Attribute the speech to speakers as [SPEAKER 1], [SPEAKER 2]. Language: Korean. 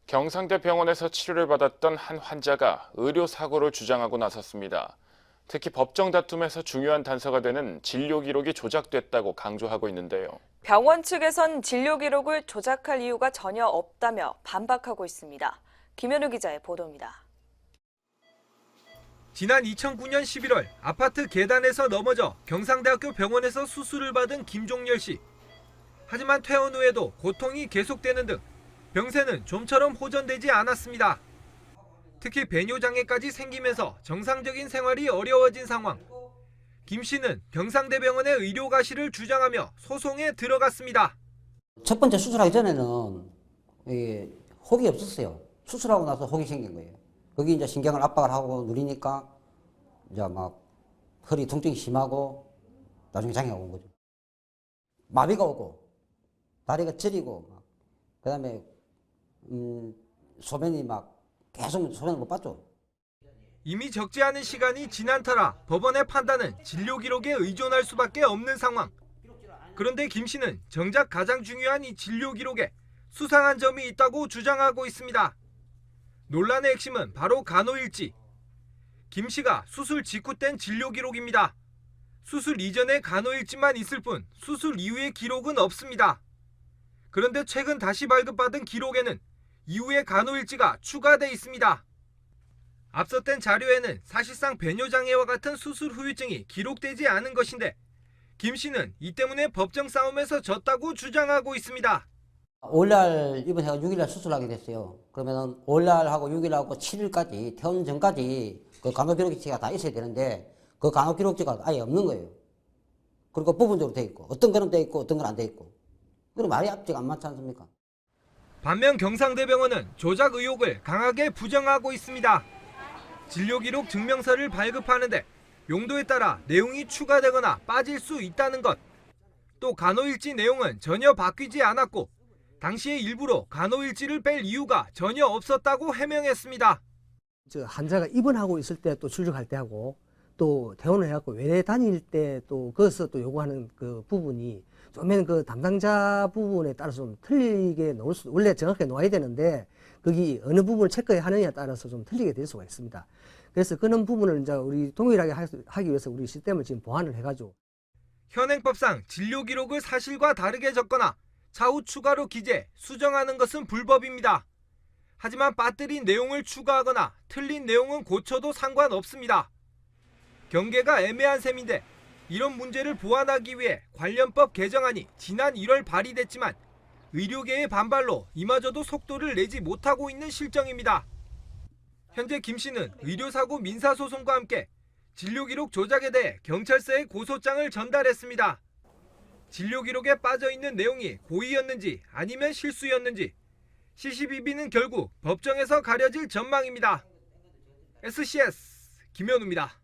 [SPEAKER 1] 경상대 병원에서 치료를 받았던 한 환자가 의료사고를 주장하고 나섰습니다. 특히 법정 다툼에서 중요한 단서가 되는 진료 기록이 조작됐다고 강조하고 있는데요.
[SPEAKER 2] 병원 측에선 진료 기록을 조작할 이유가 전혀 없다며 반박하고 있습니다. 김현우 기자의 보도입니다.
[SPEAKER 3] 지난 2009년 11월 아파트 계단에서 넘어져 경상대학교 병원에서 수술을 받은 김종렬 씨. 하지만 퇴원 후에도 고통이 계속되는 등 병세는 좀처럼 호전되지 않았습니다. 특히 배뇨장애까지 생기면서 정상적인 생활이 어려워진 상황. 김 씨는 경상대병원의 의료가실을 주장하며 소송에 들어갔습니다.
[SPEAKER 4] 첫 번째 수술하기 전에는 혹이 없었어요. 수술하고 나서 혹이 생긴 거예요. 거기 이제 신경을 압박을 하고 누리니까 이제 막 허리 통증이 심하고 나중에 장애가 온 거죠. 마비가 오고 다리가 저리고 그다음에 소변이 막 계속 소변을 못 봤죠.
[SPEAKER 3] 이미 적지 않은 시간이 지난 터라 법원의 판단은 진료 기록에 의존할 수밖에 없는 상황. 그런데 김 씨는 정작 가장 중요한 이 진료 기록에 수상한 점이 있다고 주장하고 있습니다. 논란의 핵심은 바로 간호일지. 김 씨가 수술 직후 뗀 진료 기록입니다. 수술 이전의 간호일지만 있을 뿐 수술 이후의 기록은 없습니다. 그런데 최근 다시 발급받은 기록에는 이후의 간호일지가 추가돼 있습니다. 앞서 뗀 자료에는 사실상 배뇨장애와 같은 수술 후유증이 기록되지 않은 것인데 김 씨는 이 때문에 법정 싸움에서 졌다고 주장하고 있습니다.
[SPEAKER 4] 5일날 입원해서 6일날 수술하게 됐어요. 그러면은 5일날하고 6일하고 7일까지 퇴원 전까지 그 간호 기록지가 다 있어야 되는데 그 간호 기록지가 아예 없는 거예요. 그리고 부분적으로 돼 있고 어떤 거는 돼 있고 어떤 건 안 돼 있고. 그럼 말이 앞뒤가 안 맞지 않습니까?
[SPEAKER 3] 반면 경상대병원은 조작 의혹을 강하게 부정하고 있습니다. 진료기록 증명서를 발급하는데 용도에 따라 내용이 추가되거나 빠질 수 있다는 것. 또 간호일지 내용은 전혀 바뀌지 않았고 당시에 일부러 간호일지를 뺄 이유가 전혀 없었다고 해명했습니다.
[SPEAKER 5] 환자가 입원하고 있을 때 또 출력할 때 하고 또 퇴원을 해갖고 외래 다닐 때 또 거기서 또 요구하는 그 부분이 좀은 그 담당자 부분에 따라서 좀 틀리게 놓을 수, 원래 정확하게 놓아야 되는데 거기 어느 부분을 체크하느냐에 따라서 좀 틀리게 될 수가 있습니다. 그래서 그런 부분을 이제 우리 동일하게 하기 위해서 우리 시스템을 지금 보완을 해가지고.
[SPEAKER 3] 현행법상 진료 기록을 사실과 다르게 적거나 차후 추가로 기재, 수정하는 것은 불법입니다. 하지만 빠뜨린 내용을 추가하거나 틀린 내용은 고쳐도 상관없습니다. 경계가 애매한 셈인데 이런 문제를 보완하기 위해 관련법 개정안이 지난 1월 발의됐지만 의료계의 반발로 이마저도 속도를 내지 못하고 있는 실정입니다. 현재 김 씨는 의료사고 민사소송과 함께 진료기록 조작에 대해 경찰서에 고소장을 전달했습니다. 진료기록에 빠져있는 내용이 고의였는지 아니면 실수였는지 시시비비는 결국 법정에서 가려질 전망입니다. SCS 김현우입니다.